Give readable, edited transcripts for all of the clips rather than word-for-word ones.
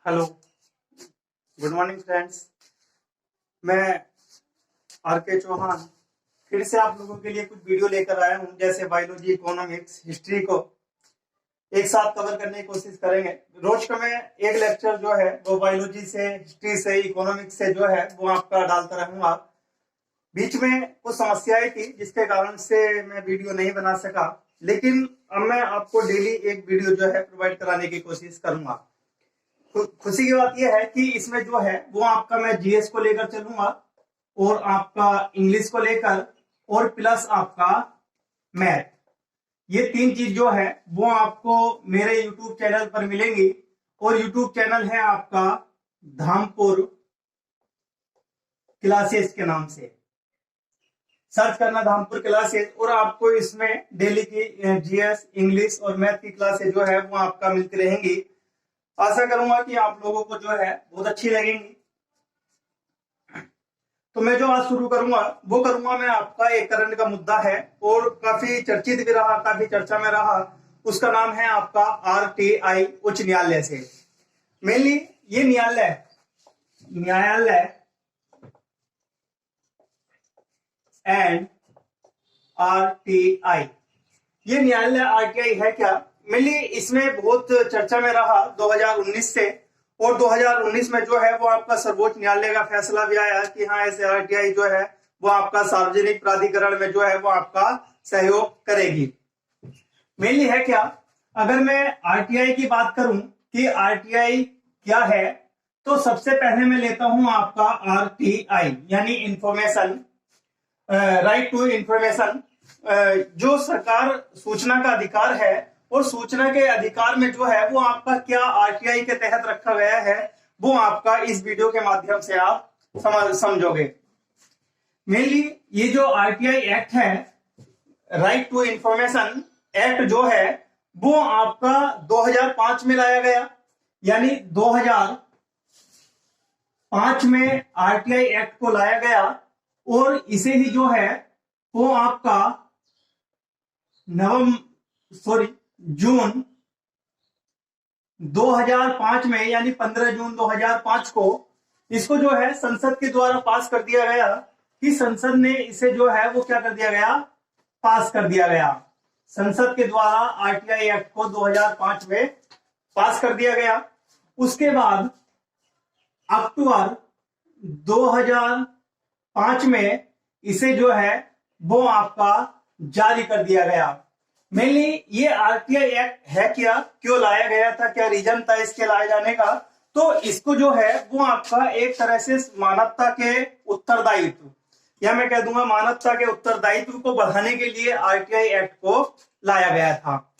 Hello, good morning friends. मैं are के चौहान फिर से आप लोगों के लिए कुछ वीडियो लेकर आया हूं। जैसे बायोलॉजी, इकोनॉमिक्स, हिस्ट्री को एक साथ कवर करने की कोशिश करेंगे। रोज का मैं एक लेक्चर जो है वो बायोलॉजी से, हिस्ट्री से, इकोनॉमिक्स से जो है वो आपका डालता रहूंगा। बीच में कुछ समस्याएं थी जिसके कारण से मैं वीडियो नहीं बना सका, लेकिन अब मैं आपको डेली एक वीडियो जो है प्रोवाइड कराने की कोशिश करूंगा। खुशी की बात यह है कि इसमें जो है वो आपका मैं जीएस को लेकर चलूंगा और आपका इंग्लिश को लेकर और प्लस आपका मैथ। ये तीन चीज जो है वो आपको मेरे यूट्यूब चैनल पर मिलेंगी। और यूट्यूब चैनल है आपका धामपुर क्लासेस के नाम से। सर्च करना धामपुर क्लासेस और आपको इसमें डेली की जीएस, इंग्लिश और मैथ की क्लासेस जो है वो आपका मिलती रहेंगी। आशा करूंगा कि आप लोगों को जो है बहुत अच्छी लगेंगी। तो मैं जो आज शुरू करूंगा वो करूंगा मैं आपका एक करंट का मुद्दा है और काफी चर्चित भी रहा, काफी चर्चा में रहा। उसका नाम है आपका आरटीआई उच्च न्यायालय से। मेनली ये न्यायालय एंड आरटीआई, ये न्यायालय आरटीआई है क्या? मेनली इसमें बहुत चर्चा में रहा 2019 से। और 2019 में जो है वो आपका सर्वोच्च न्यायालय का फैसला भी आया कि हाँ, ऐसे आरटीआई जो है वो आपका सार्वजनिक प्राधिकरण में जो है वो आपका सहयोग करेगी। मेनली है क्या? अगर मैं आरटीआई की बात करूं कि आरटीआई क्या है, तो सबसे पहले मैं लेता हूं आपका आरटीआई यानी इंफॉर्मेशन राइट टू इंफॉर्मेशन। जो सरकार सूचना का अधिकार है और सूचना के अधिकार में जो है वो आपका क्या आरटीआई के तहत रखा गया है वो आपका इस वीडियो के माध्यम से आप समझोगे। मेनली ये जो आरटीआई एक्ट है, राइट टू इंफॉर्मेशन एक्ट जो है वो आपका 2005 में लाया गया। यानी 2005 में आरटीआई एक्ट को लाया गया और इसे ही जो है वो आपका जून 2005 में यानी 15 जून 2005 को इसको जो है संसद के द्वारा पास कर दिया गया कि संसद ने इसे जो है वो क्या कर दिया गया, पास कर दिया गया। संसद के द्वारा आरटीआई एक्ट को 2005 में पास कर दिया गया। उसके बाद अक्टूबर 2005 में इसे जो है वो आपका जारी कर दिया गया। मेनली ये आरटीआई एक्ट है क्या, क्यों लाया गया था, क्या रीजन था इसके लाए जाने का? तो इसको जो है वो आपका एक तरह से मानवता के उत्तरदायित्व, या मैं कह दूंगा मानवता के उत्तरदायित्व को बढ़ाने के लिए आरटीआई एक्ट को लाया गया था।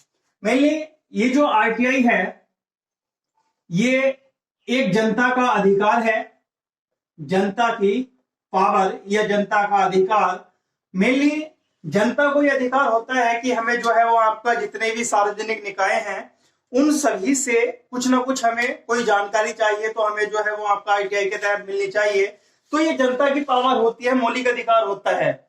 मेनली ये जो आरटीआई है ये एक जनता का अधिकार है, जनता की पावर या जनता का अधिकार। मेनली जनता को यह अधिकार होता है कि हमें जो है वो आपका जितने भी सार्वजनिक निकाय हैं उन सभी से कुछ ना कुछ हमें कोई जानकारी चाहिए, तो हमें जो है वो आपका आरटीआई के तहत मिलनी चाहिए। तो ये जनता की पावर होती है, मौलिक अधिकार होता है।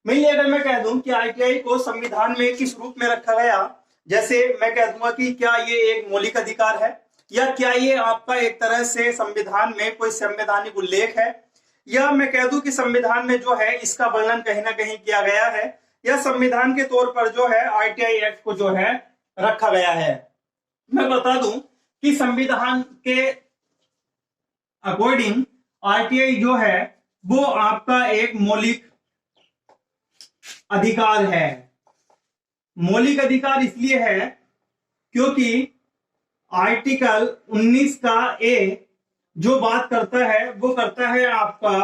मेनली अगर मैं कह दूं कि आरटीआई को संविधान में किस रूप में रखा गया, जैसे मैं कह दूंगा कि क्या ये एक मौलिक अधिकार है या क्या ये आपका एक तरह से संविधान में कोई संवैधानिक उल्लेख है, या मैं कह दूं कि संविधान में जो है इसका वर्णन कहीं ना कहीं किया गया है, या संविधान के तौर पर जो है आरटीआई एक्ट को जो है रखा गया है। मैं बता दूं कि संविधान के अकॉर्डिंग आरटीआई जो है वो आपका एक मौलिक अधिकार है। मौलिक अधिकार इसलिए है क्योंकि आर्टिकल 19 का ए जो बात करता है वो करता है आपका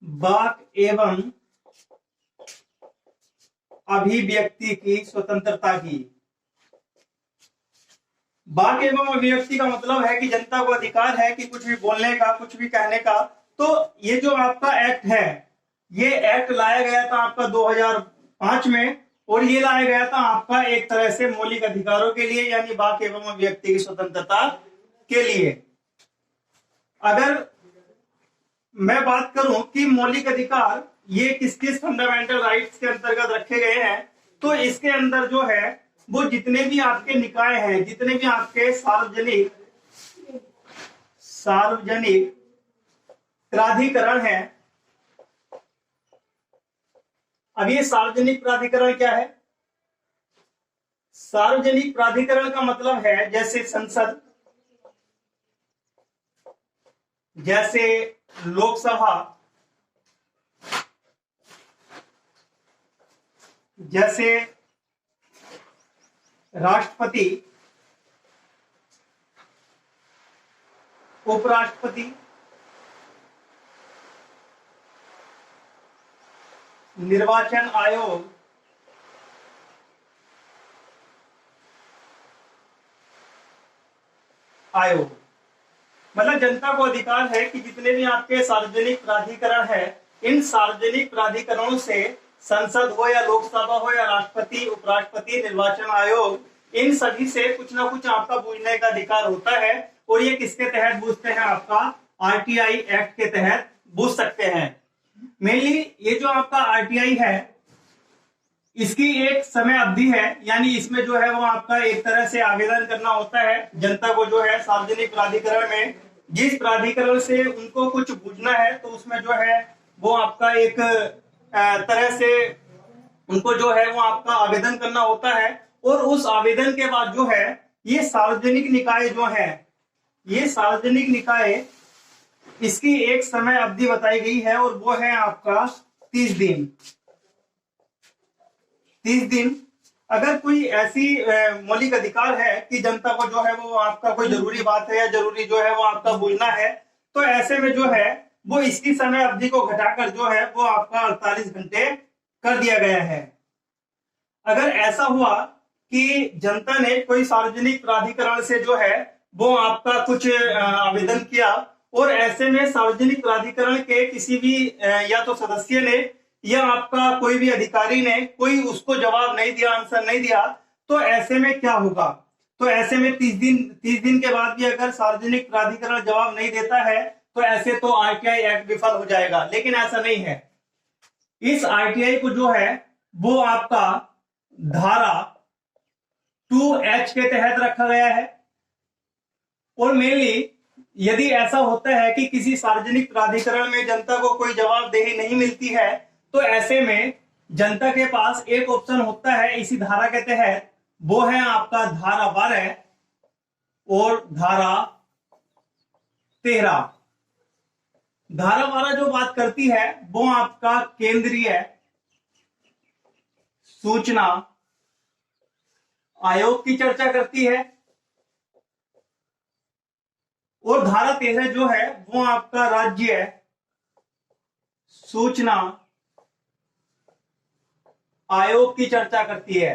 वाक एवं अभिव्यक्ति की स्वतंत्रता की। वाक एवं अभिव्यक्ति का मतलब है कि जनता को अधिकार है कि कुछ भी बोलने का, कुछ भी कहने का। तो ये जो आपका एक्ट है, ये एक्ट लाया गया था आपका 2005 में और ये लाया गया था आपका एक तरह से मौलिक अधिकारों के लिए, यानी वाक एवं अभिव्यक्ति की स्वतंत्रता के लिए। अगर मैं बात करूं कि मौलिक अधिकार ये किस किस फंडामेंटल राइट्स के अंतर्गत रखे गए हैं, तो इसके अंदर जो है वो जितने भी आपके निकाय हैं, जितने भी आपके सार्वजनिक सार्वजनिक प्राधिकरण है। अब ये सार्वजनिक प्राधिकरण क्या है? सार्वजनिक प्राधिकरण का मतलब है जैसे संसद, जैसे लोकसभा, जैसे राष्ट्रपति, उपराष्ट्रपति, निर्वाचन आयोग, मतलब जनता को अधिकार है कि जितने भी आपके सार्वजनिक प्राधिकरण है, इन सार्वजनिक प्राधिकरणों से संसद हो या लोकसभा हो या राष्ट्रपति, उपराष्ट्रपति, निर्वाचन आयोग, इन सभी से कुछ ना कुछ आपका बूझने का अधिकार होता है। और ये किसके तहत बूझते हैं? आपका आरटीआई एक्ट के तहत बूझ सकते हैं। मेनली ये जो आपका आरटीआई है, इसकी एक समय अवधि है, यानी इसमें जो है वो आपका एक तरह से आवेदन करना होता है जनता को, जो है सार्वजनिक प्राधिकरण में जिस प्राधिकरण से उनको कुछ बूझना है, तो उसमें जो है वो आपका एक तरह से उनको जो है वो आपका आवेदन करना होता है। और उस आवेदन के बाद जो है ये सार्वजनिक निकाय जो है, ये सार्वजनिक निकाय, इसकी एक समय अवधि बताई गई है और वो है आपका 30 दिन। 30 दिन अगर कोई ऐसी मौलिक अधिकार है कि जनता को जो है वो आपका कोई जरूरी बात है या जरूरी जो है वो आपका बूझना है, तो ऐसे में जो है वो इसकी समय अवधि को घटाकर जो है वो आपका 48 घंटे कर दिया गया है। अगर ऐसा हुआ कि जनता ने कोई सार्वजनिक प्राधिकरण से जो है वो आपका कुछ आवेदन किया और ऐसे में सार्वजनिक प्राधिकरण के किसी भी या तो सदस्य ने या आपका कोई भी अधिकारी ने कोई उसको जवाब नहीं दिया, आंसर नहीं दिया, तो ऐसे में क्या होगा? तो ऐसे में 30 दिन के बाद भी अगर सार्वजनिक प्राधिकरण जवाब नहीं देता है तो ऐसे तो आरटीआई एक्ट विफल हो जाएगा। लेकिन ऐसा नहीं है। इस आरटीआई को जो है वो आपका धारा 2H के तहत रखा गया है। और मेनली यदि ऐसा होता है कि किसी सार्वजनिक प्राधिकरण में जनता को कोई जवाबदेही नहीं मिलती है, तो ऐसे में जनता के पास एक ऑप्शन होता है इसी धारा के तहत, वो है आपका धारा 12 और धारा 13। धारा 12 जो बात करती है वो आपका केंद्रीय सूचना आयोग की चर्चा करती है। और धारा 13 जो है वो आपका राज्य सूचना आयोग की चर्चा करती है।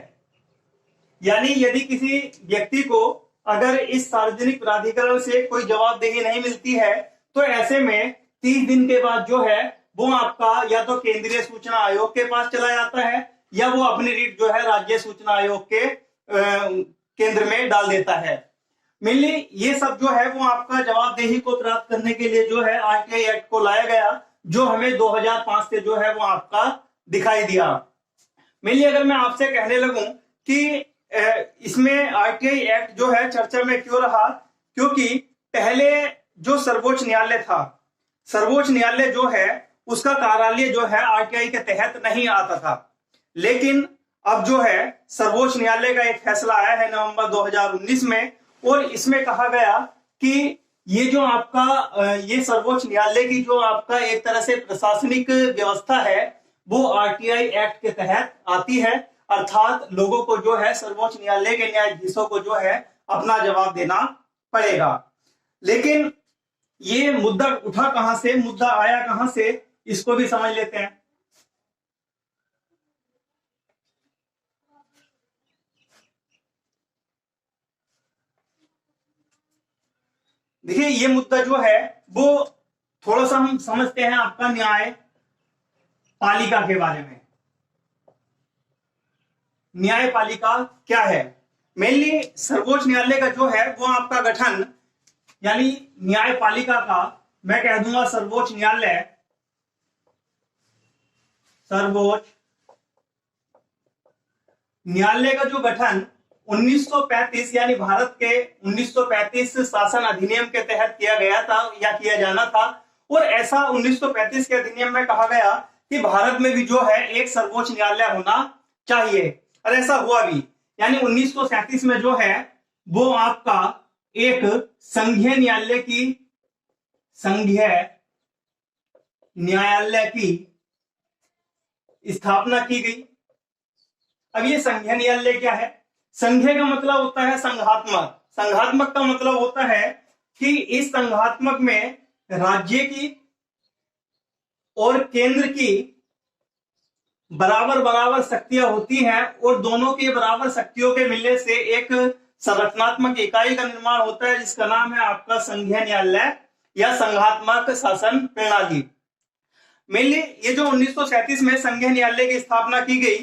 यानी यदि किसी व्यक्ति को अगर इस सार्वजनिक प्राधिकरण से कोई जवाबदेही नहीं मिलती है, तो ऐसे में 30 दिन के बाद जो है वो आपका या तो केंद्रीय सूचना आयोग के पास चला जाता है या वो अपनी रीट जो है राज्य सूचना आयोग के केंद्र में डाल देता है। मेनली ये सब जो है वो आपका जवाबदेही को प्राप्त करने के लिए जो है आरटीआई एक्ट को लाया गया, जो हमें 2005 से जो है वो आपका दिखाई दिया। मेनली अगर मैं आपसे कहने लगूं कि इसमें आरटीआई एक्ट जो है चर्चा में क्यों रहा, क्योंकि पहले जो सर्वोच्च न्यायालय था, सर्वोच्च न्यायालय जो है उसका कार्यालय जो है आरटीआई के तहत नहीं आता था। लेकिन अब जो है सर्वोच्च न्यायालय का एक फैसला आया है नवंबर 2019 में, और इसमें कहा गया कि ये जो आपका ये सर्वोच्च न्यायालय की जो आपका एक तरह से प्रशासनिक व्यवस्था है वो आरटीआई एक्ट के तहत आती है। अर्थात लोगों को जो है सर्वोच्च न्यायालय के न्यायाधीशों को जो है अपना जवाब देना पड़ेगा। लेकिन ये मुद्दा उठा कहां से, मुद्दा आया कहां से, इसको भी समझ लेते हैं। देखिए ये मुद्दा जो है वो थोड़ा सा हम समझते हैं आपका न्याय पालिका के बारे में। न्यायपालिका क्या है? मेनली सर्वोच्च न्यायालय का जो है वो आपका गठन, यानी न्यायपालिका का मैं कह दूंगा सर्वोच्च न्यायालय, सर्वोच्च न्यायालय का जो गठन 1935 यानी भारत के 1935 शासन अधिनियम के तहत किया गया था या किया जाना था। और ऐसा 1935 के अधिनियम में कहा गया कि भारत में भी जो है एक सर्वोच्च न्यायालय होना चाहिए, और ऐसा हुआ भी। यानी 1937 में जो है वो आपका एक संघीय न्यायालय की स्थापना की गई। अब ये संघीय न्यायालय क्या है? संघीय का मतलब होता है संघात्मक, संघात्मक का मतलब होता है कि इस संघात्मक में राज्य की और केंद्र की बराबर बराबर शक्तियां होती हैं, और दोनों की बराबर शक्तियों के मिलने से एक संरचनात्मक इकाई का निर्माण होता है, जिसका नाम है आपका संघीय न्यायालय या संघात्मक शासन प्रणाली। मेनली ये जो 1937 में संघीय न्यायालय की स्थापना की गई,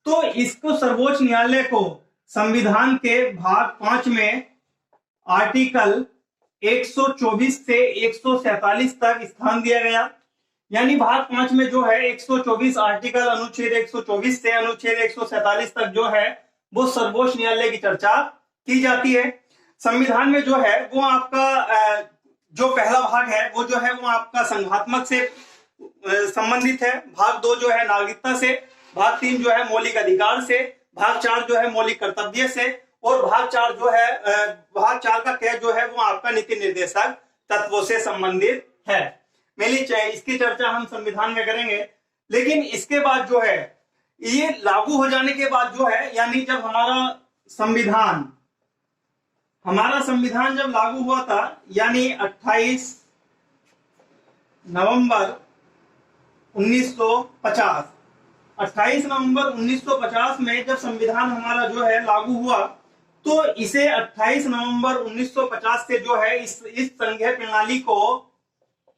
तो इसको सर्वोच्च न्यायालय को संविधान के भाग 5 में आर्टिकल 124 से 147 तक स्थान दिया गया। यानी भाग 5 में जो है 124 आर्टिकल, अनुच्छेद 124 से अनुच्छेद 147 तक जो है वो सर्वोच्च न्यायालय की चर्चा की जाती है। संविधान में जो है वो आपका जो पहला भाग है वो जो है वो आपका संघात्मक से संबंधित है, भाग 2 जो है नागरिकता से, भाग 3 जो है मौलिक अधिकार से, भाग 4 जो है मौलिक कर्तव्य से, और भाग 4 जो है भाग 4 का क्या जो है वो आपका नीति निर्देशक तत्वों से संबंधित है। मेनली इसकी चर्चा हम संविधान में करेंगे। लेकिन इसके बाद जो है ये लागू हो जाने के बाद जो है, यानी जब हमारा संविधान जब लागू हुआ था, यानी 28 नवंबर 1950, 28 नवंबर 1950 में जब संविधान हमारा जो है लागू हुआ, तो इसे 28 नवंबर 1950 से जो है इस संघीय प्रणाली को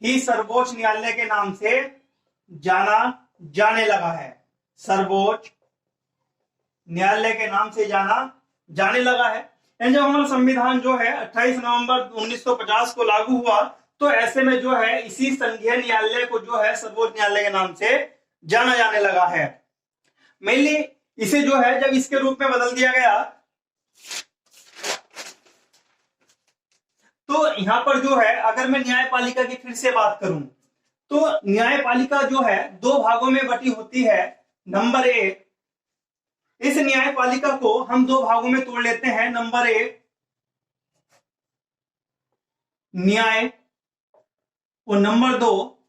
ही सर्वोच्च न्यायालय के नाम से जाना जाने लगा है। सर्वोच्च न्यायालय के नाम से जाना जाने लगा है। जब हमारा संविधान जो है 28 नवंबर 1950 को लागू हुआ, तो ऐसे में जो है इसी संघीय न्यायालय को जो है सर्वोच्च न्यायालय के नाम से जाना जाने लगा है। मेनली इसे जो है जब इसके रूप में बदल दिया गया, तो यहां पर जो है अगर मैं न्यायपालिका की फिर से बात करूं, तो न्यायपालिका जो है 2 भागों में बटी होती है। नंबर 1, इस न्यायपालिका को हम 2 भागों में तोड़ लेते हैं। नंबर 1 न्याय, और नंबर 2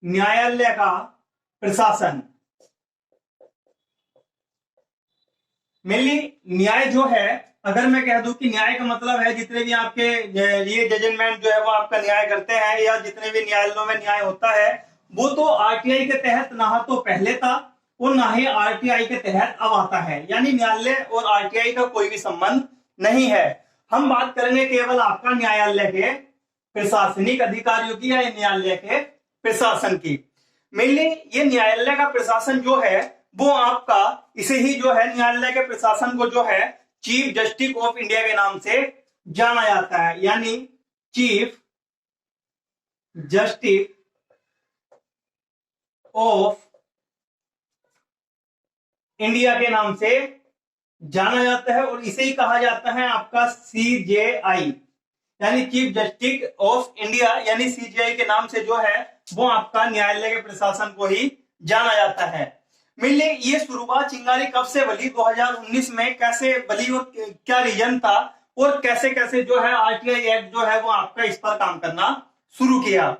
न्यायालय का प्रशासन। मेनली न्याय जो है, अगर मैं कह दूं कि न्याय का मतलब है जितने भी आपके ये जजमेंट जो है वो आपका न्याय करते हैं, या जितने भी न्यायालयों में न्याय होता है, वो तो आरटीआई के तहत ना तो पहले था और ना ही आरटीआई के तहत अब आता है। यानी न्यायालय और आरटीआई का कोई भी संबंध नहीं है। हम बात करेंगे केवल आपका न्यायालय के प्रशासनिक अधिकारियों की या न्यायालय के प्रशासन की। मेनली ये न्यायालय का प्रशासन जो है वो आपका, इसे ही जो है न्यायालय के प्रशासन को जो है चीफ जस्टिस ऑफ इंडिया के नाम से जाना जाता है। यानी चीफ जस्टिस ऑफ इंडिया के नाम से जाना जाता है, और इसे ही कहा जाता है आपका सीजेआई, यानी चीफ जस्टिस ऑफ इंडिया, यानी सीजेआई के नाम से जो है वो आपका न्यायालय के प्रशासन को ही जाना जाता है। मिलने ये शुरुआत चिंगारी कब से बनी, 2019 में कैसे बनी और क्या रीजन था, और कैसे कैसे जो है आरटीआई एक्ट जो है वो आपका इस पर काम करना शुरू किया।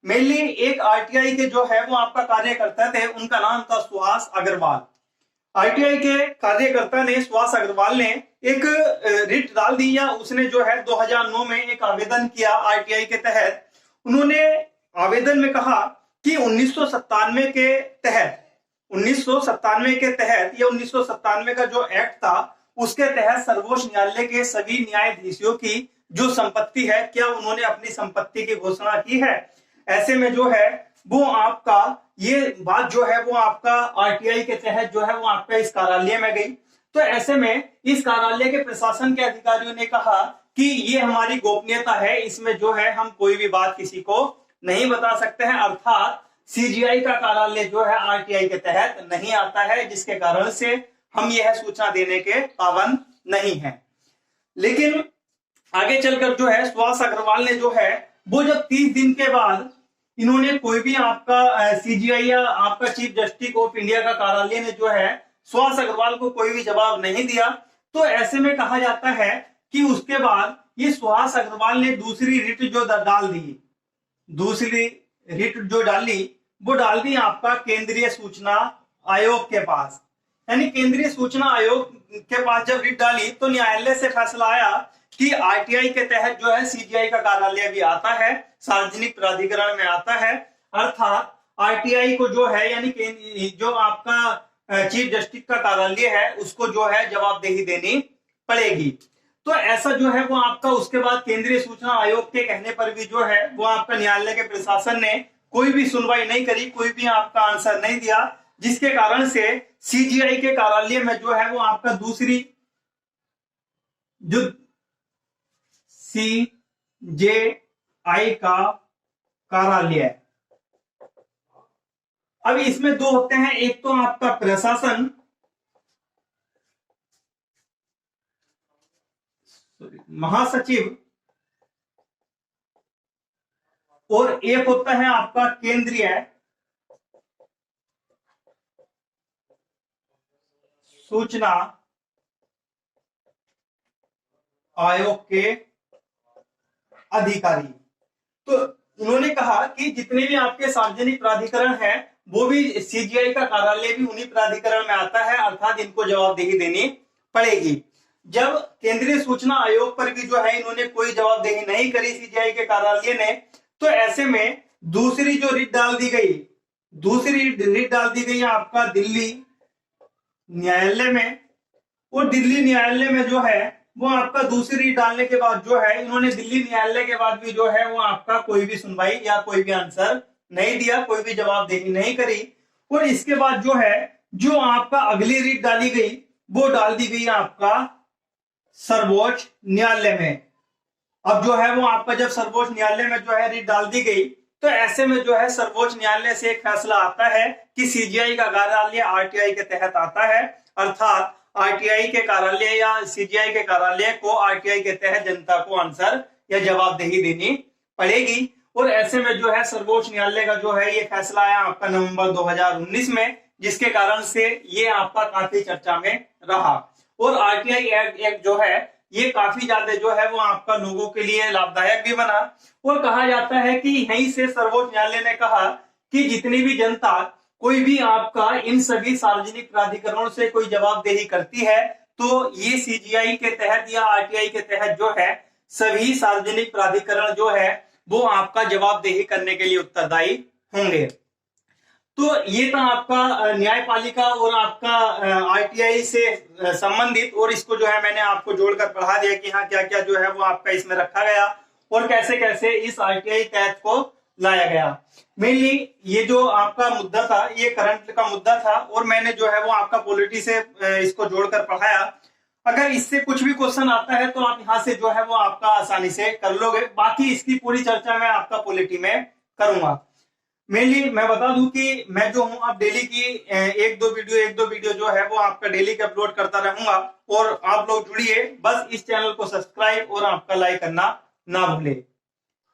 मेनली एक आरटीआई के जो है वो आपका कार्यकर्ता थे, उनका नाम था सुहास अग्रवाल। आरटीआई के कार्यकर्ता ने, सुहास अग्रवाल ने एक रिट डाल दी, या उसने जो है 2009 में एक आवेदन किया आरटीआई के तहत। उन्होंने आवेदन में कहा कि 1997 के तहत या 1997 का जो एक्ट था उसके तहत सर्वोच्च न्यायालय के सभी न्यायाधीशों की जो संपत्ति है, क्या उन्होंने अपनी संपत्ति की घोषणा की है। ऐसे में जो है वो आपका ये बात जो है वो आपका आरटीआई के तहत जो है वो आपका इस कार्यालय में गई। तो ऐसे में इस कार्यालय के प्रशासन के अधिकारियों ने कहा कि ये हमारी गोपनीयता है, इसमें जो है हम कोई भी बात किसी को नहीं बता सकते हैं, अर्थात सीजीआई का कार्यालय जो है आरटीआई के तहत नहीं आता है, जिसके कारण से हम यह सूचना देने के पाबंद नहीं है। लेकिन आगे चलकर जो है सुहास अग्रवाल ने जो है वो जब 30 दिन के बाद इन्होंने कोई भी आपका सीजीआई या आपका चीफ जस्टिस ऑफ इंडिया का कार्यालय ने जो है सुहास अग्रवाल को कोई भी जवाब नहीं दिया, तो ऐसे में कहा जाता है कि उसके बाद ये सुहास अग्रवाल ने दूसरी रिट जो डाल दी, दूसरी रिट जो डाली वो डाल दी आपका केंद्रीय सूचना आयोग के पास। यानी केंद्रीय सूचना आयोग के पास जब रिट डाली तो न्यायालय से फैसला आया कि आरटीआई के तहत जो है सीजीआई का कार्यालय भी आता है, सार्वजनिक प्राधिकरण में आता है, अर्थात आरटीआई को जो है यानी जो आपका चीफ जस्टिस का कार्यालय है उसको जो है जवाबदेही देनी पड़ेगी। तो ऐसा जो है वो आपका उसके बाद केंद्रीय सूचना आयोग के कहने पर भी जो है वो आपका न्यायालय के प्रशासन ने कोई भी सुनवाई नहीं करी, कोई भी आपका आंसर नहीं दिया, जिसके कारण से सीजीआई के कार्यालय में जो है वो आपका दूसरी जो सीजेआई का कार्यालय, अब इसमें दो होते हैं, एक तो आपका प्रशासन महासचिव और एक होता है आपका केंद्रीय सूचना आयोग के अधिकारी। तो उन्होंने कहा कि जितने भी आपके सार्वजनिक प्राधिकरण हैं वो भी सीजीआई का कार्यालय भी उन्हीं प्राधिकरण में आता है, अर्थात इनको जवाबदेही देनी पड़ेगी। जब केंद्रीय सूचना आयोग पर भी जो है इन्होंने कोई जवाबदेही नहीं करी सीजीआई के कार्यालय ने, तो ऐसे में दूसरी जो रिट डाल दी गई, दूसरी रिट डाल दी गई आपका दिल्ली न्यायालय में, और दिल्ली न्यायालय में जो है वो आपका दूसरी डालने के बाद जो है इन्होंने दिल्ली न्यायालय के बाद भी जो है वो आपका कोई भी सुनवाई या कोई भी आंसर नहीं दिया, कोई भी जवाबदेही नहीं करी। और इसके बाद जो है जो आपका अगली रिट डाली गई वो डाल दी गई आपका सर्वोच्च न्यायालय में। अब जो है वो आपका जब सर्वोच्च न्यायालय में जो है रिट डाल दी गई तो ऐसे में जो है सर्वोच्च न्यायालय से एक फैसला आता है कि सीजीआई का कार्यालय आरटीआई के तहत आता है, अर्थात आरटीआई के कार्यालय या सीजीआई के कार्यालय को आरटीआई के तहत जनता को आंसर या जवाबदेही देनी पड़ेगी। और ऐसे में जो है सर्वोच्च न्यायालय का जो है ये फैसला आया आपका नवंबर 2019 में, जिसके कारण से ये आपका काफी चर्चा में रहा। और आरटीआई एक्ट जो है ये काफी ज्यादा जो है वो आपका लोगों के लिए लाभदायक भी बना। और कहा जाता है कि यहीं से सर्वोच्च न्यायालय ने कहा कि जितनी भी जनता कोई भी आपका इन सभी सार्वजनिक प्राधिकरणों से कोई जवाबदेही करती है तो ये सीजीआई के तहत या आरटीआई के तहत जो है सभी सार्वजनिक प्राधिकरण जो है वो आपका जवाबदेही करने के लिए उत्तरदायी होंगे। तो ये था आपका न्यायपालिका और आपका आरटीआई से संबंधित, और इसको जो है मैंने आपको जोड़कर पढ़ा दिया कि हाँ क्या क्या जो है वो आपका इसमें रखा गया और कैसे कैसे इस आरटीआई तहत को लाया गया। मेनली ये जो आपका मुद्दा था ये करंट का मुद्दा था और मैंने जो है वो आपका पॉलिटी से इसको जोड़कर पढ़ाया। अगर इससे कुछ भी क्वेश्चन आता है तो आप यहाँ से जो है वो आपका आसानी से कर लोगे, बाकी इसकी पूरी चर्चा मैं आपका पॉलिटी में करूंगा। मेनली मैं बता दूं कि मैं जो हूं आप डेली की एक दो वीडियो जो है वो आपका डेली के अपलोड करता रहूंगा, और आप लोग जुड़िए, बस इस चैनल को सब्सक्राइब और आपका लाइक करना ना भूले।